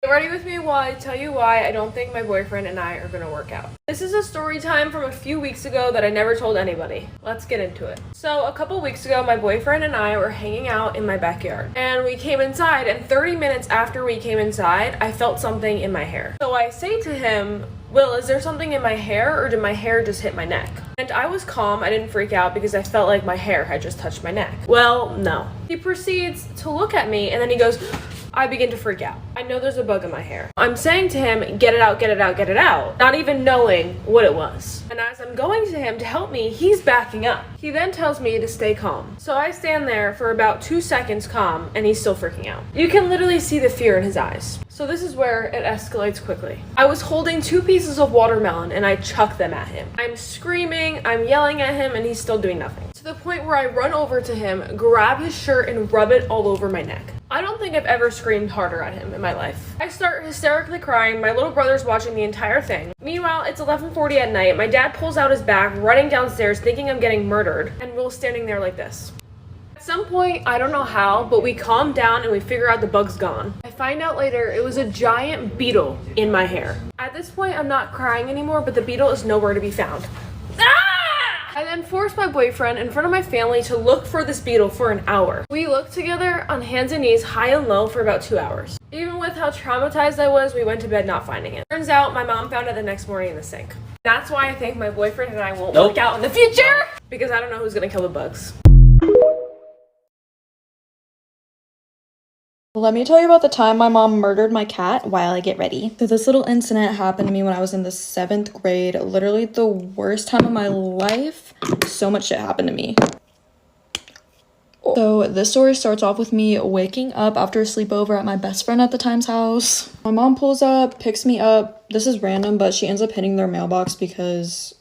Get ready with me while I tell you why I don't think my boyfriend and I are gonna work out. This is a story time from a few weeks ago that I never told anybody. Let's get into it. So a couple weeks ago, my boyfriend and I were hanging out in my backyard. And we came inside, and 30 minutes after we came inside, I felt something in my hair. So I say to him, Will, is there something in my hair, or did my hair just hit my neck? And I was calm, I didn't freak out because I felt like my hair had just touched my neck. Well, no. He proceeds to look at me, and then he goes, I begin to freak out. I know there's a bug in my hair. I'm saying to him, get it out, get it out, get it out, not even knowing what it was. And as I'm going to him to help me, he's backing up. He then tells me to stay calm. So I stand there for about 2 seconds calm, and he's still freaking out. You can literally see the fear in his eyes. So this is where it escalates quickly. I was holding 2 pieces of watermelon and I chuck them at him. I'm screaming, I'm yelling at him, and he's still doing nothing. To the point where I run over to him, grab his shirt, and rub it all over my neck. I don't think I've ever screamed harder at him in my life. I start hysterically crying. My little brother's watching the entire thing. Meanwhile, it's 11:40 at night. My dad pulls out his bag, running downstairs, thinking I'm getting murdered, and Will's standing there like this. At some point, I don't know how, but we calm down and we figure out the bug's gone. I find out later it was a giant beetle in my hair. At this point, I'm not crying anymore, but the beetle is nowhere to be found. I then forced my boyfriend in front of my family to look for this beetle for an hour. We looked together on hands and knees, high and low, for about 2 hours. Even with how traumatized I was, we went to bed not finding it. Turns out my mom found it the next morning in the sink. That's why I think my boyfriend and I won't work out in the future, because I don't know who's gonna kill the bugs. Let me tell you about the time my mom murdered my cat while I get ready. So this little incident happened to me when I was in the 7th grade. Literally the worst time of my life. So much shit happened to me. So this story starts off with me waking up after a sleepover at my best friend at the time's house. My mom pulls up, picks me up. This is random, but she ends up hitting their mailbox because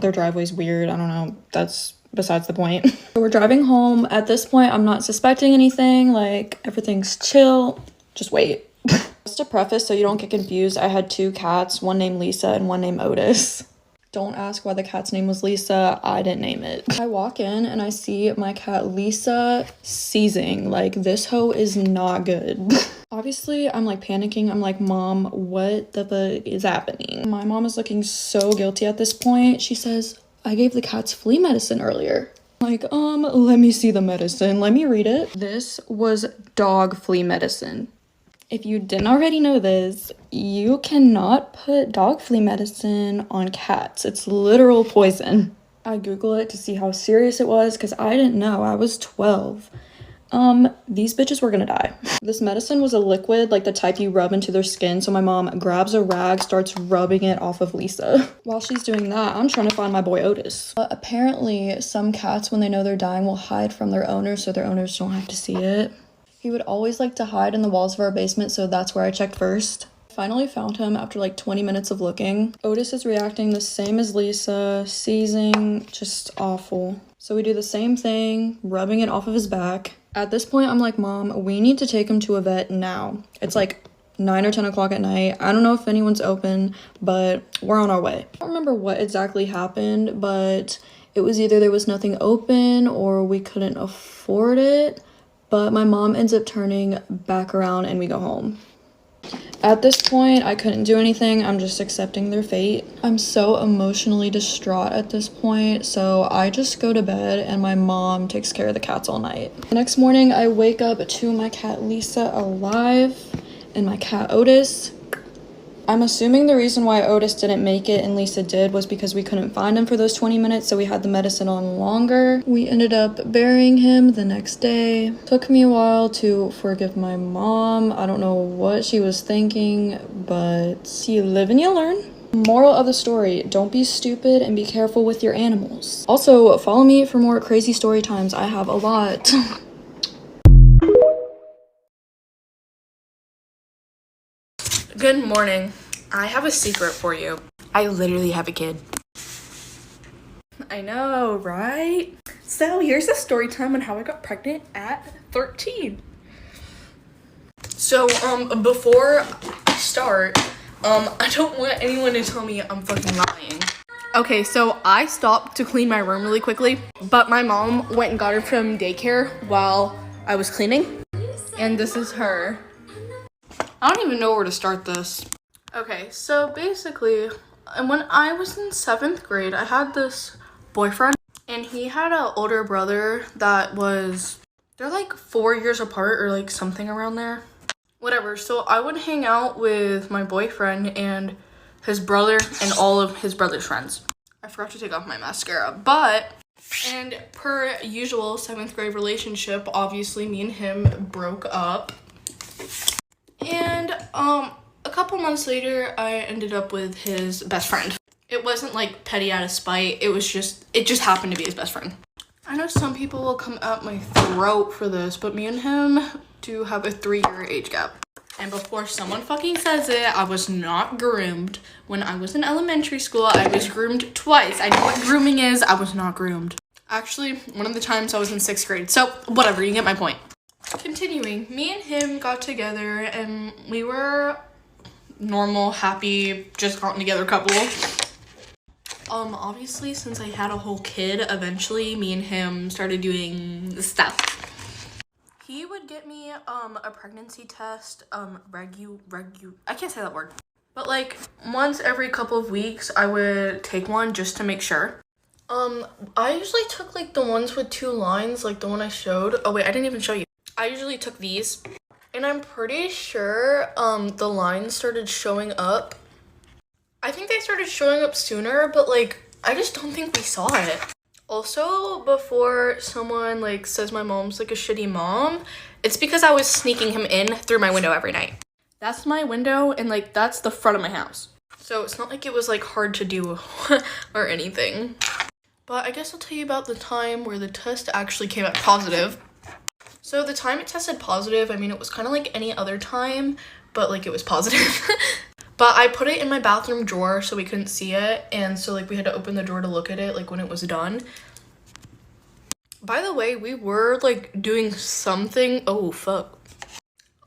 their driveway's weird. I don't know. That's besides the point. So we're driving home. At this point, I'm not suspecting anything. Like, everything's chill. Just wait. Just to preface so you don't get confused, I had 2 cats, one named Lisa and one named Otis. Don't ask why the cat's name was Lisa. I didn't name it. I walk in and I see my cat Lisa seizing. Like, this hoe is not good. Obviously, I'm like panicking. I'm like, Mom, what the fuck is happening? My mom is looking so guilty at this point. She says, I gave the cats flea medicine earlier. Like, let me see the medicine. Let me read it. This was dog flea medicine. If you didn't already know this, you cannot put dog flea medicine on cats. It's literal poison. I Googled it to see how serious it was because I didn't know. I was 12. These bitches were gonna die. This medicine was a liquid, like the type you rub into their skin, so my mom grabs a rag, starts rubbing it off of Lisa. While she's doing that, I'm trying to find my boy Otis. Apparently, some cats, when they know they're dying, will hide from their owners so their owners don't have to see it. He would always like to hide in the walls of our basement, so that's where I checked first. Finally found him after like 20 minutes of looking. Otis is reacting the same as Lisa, seizing, just awful. So we do the same thing, rubbing it off of his back. At this point, I'm like, Mom, we need to take him to a vet now. It's like 9 or 10 o'clock at night. I don't know if anyone's open, but we're on our way. I don't remember what exactly happened, but it was either there was nothing open or we couldn't afford it. But my mom ends up turning back around and we go home. At this point, I couldn't do anything. I'm just accepting their fate. I'm so emotionally distraught at this point, so I just go to bed and my mom takes care of the cats all night. The next morning, I wake up to my cat Lisa alive and my cat Otis. I'm assuming the reason why Otis didn't make it and Lisa did was because we couldn't find him for those 20 minutes, so we had the medicine on longer. We ended up burying him the next day. Took me a while to forgive my mom. I don't know what she was thinking, but you live and you learn. Moral of the story, don't be stupid and be careful with your animals. Also, follow me for more crazy story times. I have a lot. Good morning. I have a secret for you. I literally have a kid. I know, right? So here's a story time on how I got pregnant at 13. So, before I start, I don't want anyone to tell me I'm fucking lying. Okay, so I stopped to clean my room really quickly, but my mom went and got her from daycare while I was cleaning. And this is her. I don't even know where to start this. Okay, so basically, when I was in 7th grade, I had this boyfriend, and he had an older brother that they're like 4 years apart or like something around there. Whatever, so I would hang out with my boyfriend and his brother and all of his brother's friends. I forgot to take off my mascara, and per usual 7th grade relationship, obviously me and him broke up. And a couple months later, I ended up with his best friend. It wasn't like petty out of spite. It just happened to be his best friend. I know some people will come at my throat for this, but me and him do have a 3-year age gap. And before someone fucking says it, I was not groomed. When I was in elementary school, I was groomed twice. I know what grooming is. I was not groomed. Actually, one of the times I was in 6th grade. So, whatever, you get my point. Continuing, me and him got together and we were normal, happy, just gotten together couple. Obviously, since I had a whole kid, eventually me and him started doing stuff. He would get me a pregnancy test, I can't say that word. But like once every couple of weeks I would take one just to make sure. I usually took like the ones with 2 lines, like the one I showed. Oh wait, I didn't even show you. I usually took these, and I'm pretty sure the lines started showing up. I think they started showing up sooner, but like I just don't think we saw it. Also, before someone like says my mom's like a shitty mom, it's because I was sneaking him in through my window every night. That's my window, and like that's the front of my house. So it's not like it was like hard to do or anything. But I guess I'll tell you about the time where the test actually came out positive. So the time it tested positive, I mean, it was kind of like any other time, but like it was positive. But I put it in my bathroom drawer so we couldn't see it, and so like we had to open the drawer to look at it like when it was done. By the way, we were like doing something. Oh fuck.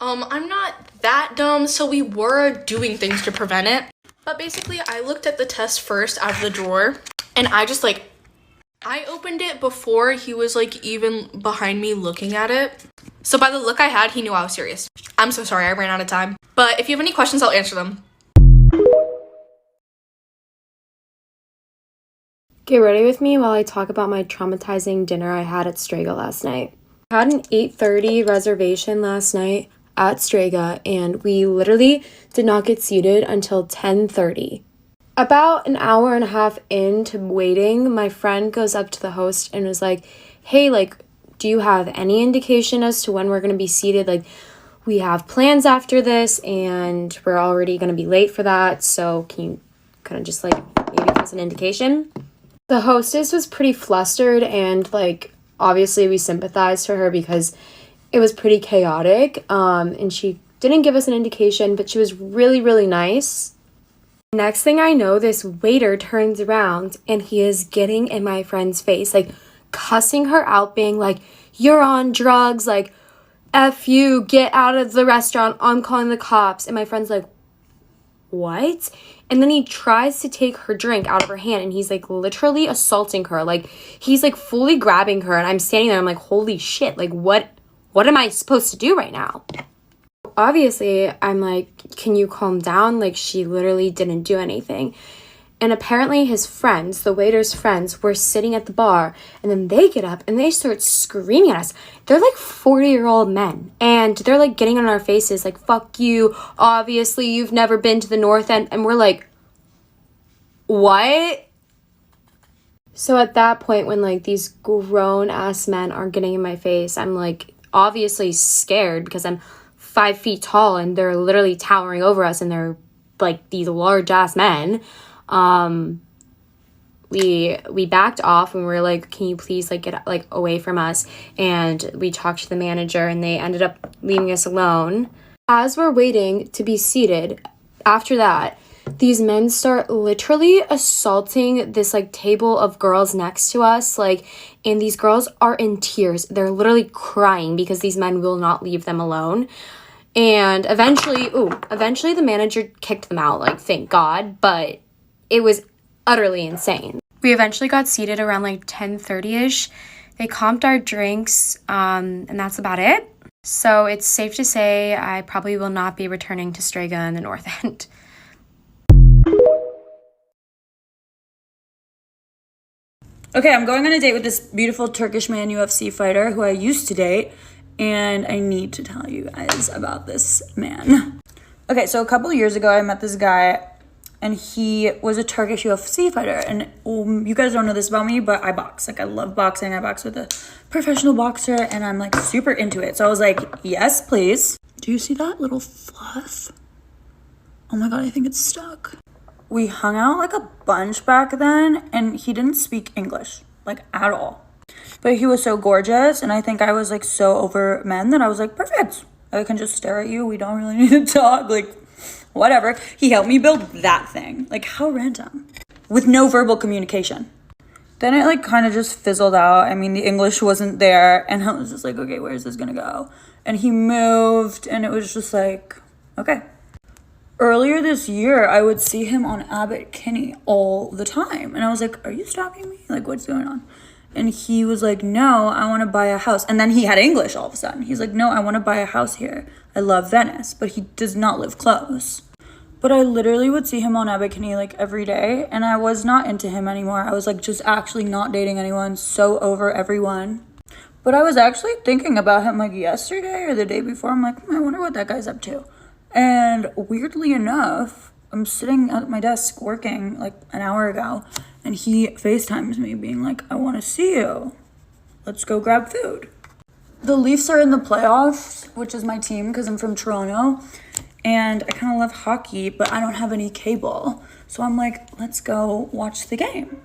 I'm not that dumb, so we were doing things to prevent it. But basically, I looked at the test first out of the drawer, and I opened it before he was like even behind me looking at it. So by the look I had, he knew I was serious. I'm so sorry, I ran out of time. But if you have any questions, I'll answer them. Get ready with me while I talk about my traumatizing dinner I had at Strega last night. I had an 8:30 reservation last night at Strega, and we literally did not get seated until 10:30. About an hour and a half into waiting, my friend goes up to the host and was like, hey, like, do you have any indication as to when we're going to be seated? Like, we have plans after this, and we're already going to be late for that, so can you kind of just, like, maybe give us an indication? The hostess was pretty flustered, and, like, obviously we sympathized for her because it was pretty chaotic, and she didn't give us an indication, but she was really, really nice. Next thing I know, this waiter turns around and he is getting in my friend's face, like cussing her out, being like, you're on drugs, like, F you, get out of the restaurant, I'm calling the cops. And my friend's like, what? And then he tries to take her drink out of her hand, and he's like literally assaulting her. Like, he's like fully grabbing her, and I'm standing there, I'm like, holy shit, like what am I supposed to do right now? Obviously, I'm like, can you calm down? Like, she literally didn't do anything. And apparently his friends, the waiter's friends, were sitting at the bar, and then they get up and they start screaming at us. They're like 40-year-old men, and they're like getting on our faces like, fuck you, obviously you've never been to the North End. And we're like, what? So at that point, when like these grown-ass men are getting in my face, I'm like obviously scared because I'm 5 feet tall and they're literally towering over us, and they're like these large ass men. We backed off and we were like, can you please like get like away from us? And we talked to the manager, and they ended up leaving us alone. As we're waiting to be seated, after that, these men start literally assaulting this like table of girls next to us, like, and these girls are in tears. They're literally crying because these men will not leave them alone. And eventually the manager kicked them out, like, thank God, but it was utterly insane. We eventually got seated around like 10:30ish. They comped our drinks, and that's about it. So it's safe to say I probably will not be returning to Strega in the North End. Okay, I'm going on a date with this beautiful Turkish man UFC fighter who I used to date, and I need to tell you guys about this man. Okay, so a couple years ago, I met this guy, and he was a Turkish UFC fighter, and you guys don't know this about me, but I box. Like, I love boxing. I box with a professional boxer, and I'm, like, super into it. So I was like, yes, please. Do you see that little fluff? Oh my God, I think it's stuck. We hung out like a bunch back then, and he didn't speak English, like, at all. But he was so gorgeous, and I think I was, like, so over men that I was like, perfect. I can just stare at you. We don't really need to talk, like, whatever. He helped me build that thing. Like, how random. With no verbal communication. Then it, like, kind of just fizzled out. I mean, the English wasn't there, and I was just like, okay, where's this gonna go? And he moved, and it was just like, okay. Earlier this year, I would see him on Abbott Kinney all the time. And I was like, are you stalking me? Like, what's going on? And he was like, no, I want to buy a house. And then he had English all of a sudden. He's like, no, I want to buy a house here. I love Venice. But he does not live close. But I literally would see him on Abbott Kinney, like, every day. And I was not into him anymore. I was, like, just actually not dating anyone. So over everyone. But I was actually thinking about him, like, yesterday or the day before. I'm like, I wonder what that guy's up to. And weirdly enough, I'm sitting at my desk working like an hour ago, and he FaceTimes me being like, I want to see you. Let's go grab food. The Leafs are in the playoffs, which is my team because I'm from Toronto, and I kind of love hockey, but I don't have any cable. So I'm like, let's go watch the game.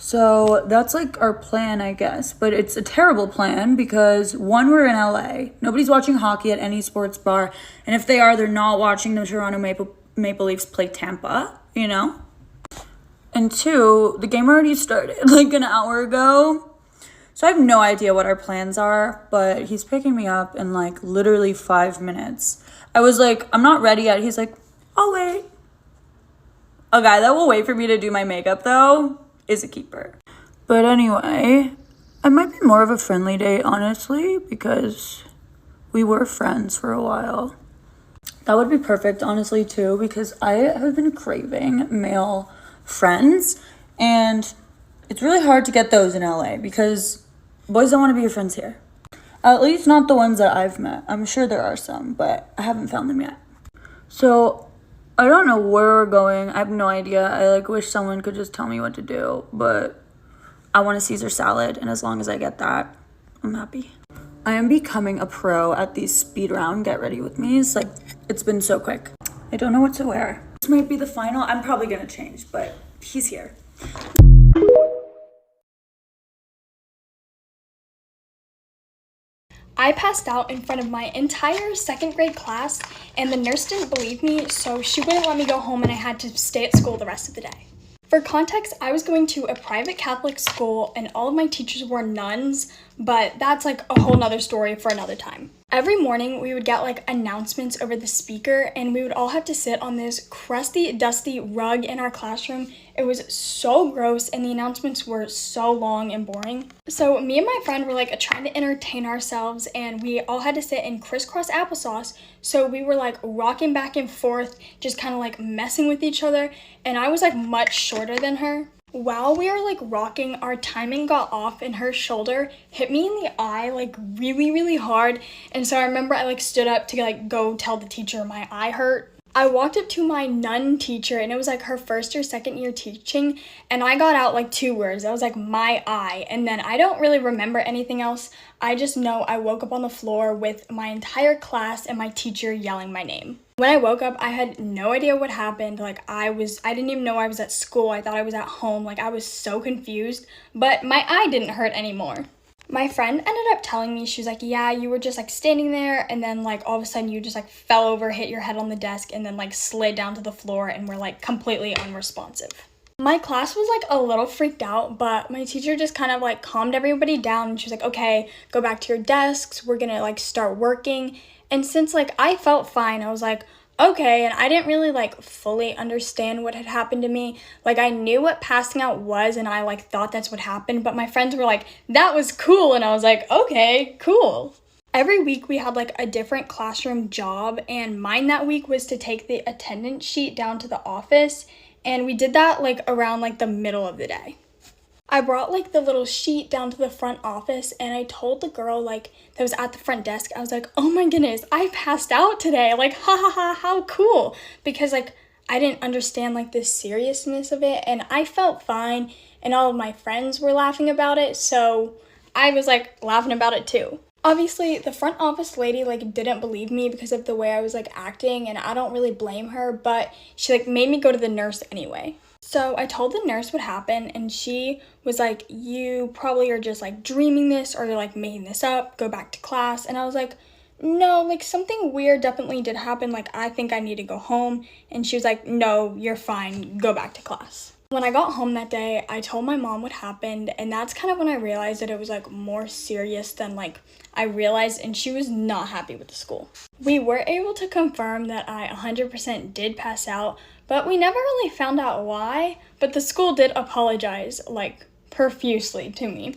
So that's like our plan, I guess. But it's a terrible plan because one, we're in LA. Nobody's watching hockey at any sports bar. And if they are, they're not watching the Toronto Maple Leafs play Tampa, you know? And two, the game already started like an hour ago. So I have no idea what our plans are, but he's picking me up in like literally 5 minutes. I was like, I'm not ready yet. He's like, I'll wait. A guy that will wait for me to do my makeup though is a keeper. But anyway, I might be more of a friendly date, honestly, because we were friends for a while. That would be perfect, honestly, too, because I have been craving male friends, and it's really hard to get those in LA because boys don't want to be your friends here. At least not the ones that I've met. I'm sure there are some, but I haven't found them yet. So I don't know where we're going. I have no idea. I like wish someone could just tell me what to do, but I want a Caesar salad, and as long as I get that, I'm happy. I am becoming a pro at these speed round get ready with me's. Like, it's been so quick. I don't know what to wear. This might be the final. I'm probably gonna change, but he's here. I passed out in front of my entire second grade class, and the nurse didn't believe me, so she wouldn't let me go home and I had to stay at school the rest of the day. For context, I was going to a private Catholic school and all of my teachers were nuns, but that's like a whole nother story for another time. Every morning we would get like announcements over the speaker and we would all have to sit on this crusty, dusty rug in our classroom. It was so gross and the announcements were so long and boring. So me and my friend were like trying to entertain ourselves and we all had to sit in crisscross applesauce. So we were like rocking back and forth, just kind of like messing with each other. And I was like much shorter than her. While we were like rocking, our timing got off and her shoulder hit me in the eye like really, really hard. And so I remember I like stood up to like go tell the teacher my eye hurt. I walked up to my nun teacher and it was like her first or second year teaching and I got out like 2 words. I was like, my eye. And then I don't really remember anything else. I just know I woke up on the floor with my entire class and my teacher yelling my name. When I woke up, I had no idea what happened. Like I didn't even know I was at school. I thought I was at home. Like I was so confused, but my eye didn't hurt anymore. My friend ended up telling me, she was like, yeah, you were just like standing there and then like all of a sudden you just like fell over, hit your head on the desk and then like slid down to the floor and were like completely unresponsive. My class was like a little freaked out, but my teacher just kind of like calmed everybody down and she was like, okay, go back to your desks. We're gonna like start working. And since like I felt fine, I was like, okay, and I didn't really like fully understand what had happened to me. Like I knew what passing out was and I like thought that's what happened, but my friends were like, that was cool, and I was like, okay, cool. Every week we had like a different classroom job, and mine that week was to take the attendance sheet down to the office, and we did that like around like the middle of the day. I brought like the little sheet down to the front office, and I told the girl like that was at the front desk, I was like, oh my goodness, I passed out today, like ha ha ha, how cool, because like I didn't understand like the seriousness of it, and I felt fine, and all of my friends were laughing about it, so I was like laughing about it too. Obviously, the front office lady like didn't believe me because of the way I was like acting, and I don't really blame her, but she like made me go to the nurse anyway. So I told the nurse what happened, and she was like, you probably are just like dreaming this, or you're like making this up, go back to class. And I was like, no, like something weird definitely did happen, like I think I need to go home. And she was like, no, you're fine, go back to class. When I got home that day, I told my mom what happened, and that's kind of when I realized that it was like more serious than like I realized, and she was not happy with the school. We were able to confirm that I 100% did pass out, but we never really found out why, but the school did apologize like profusely to me.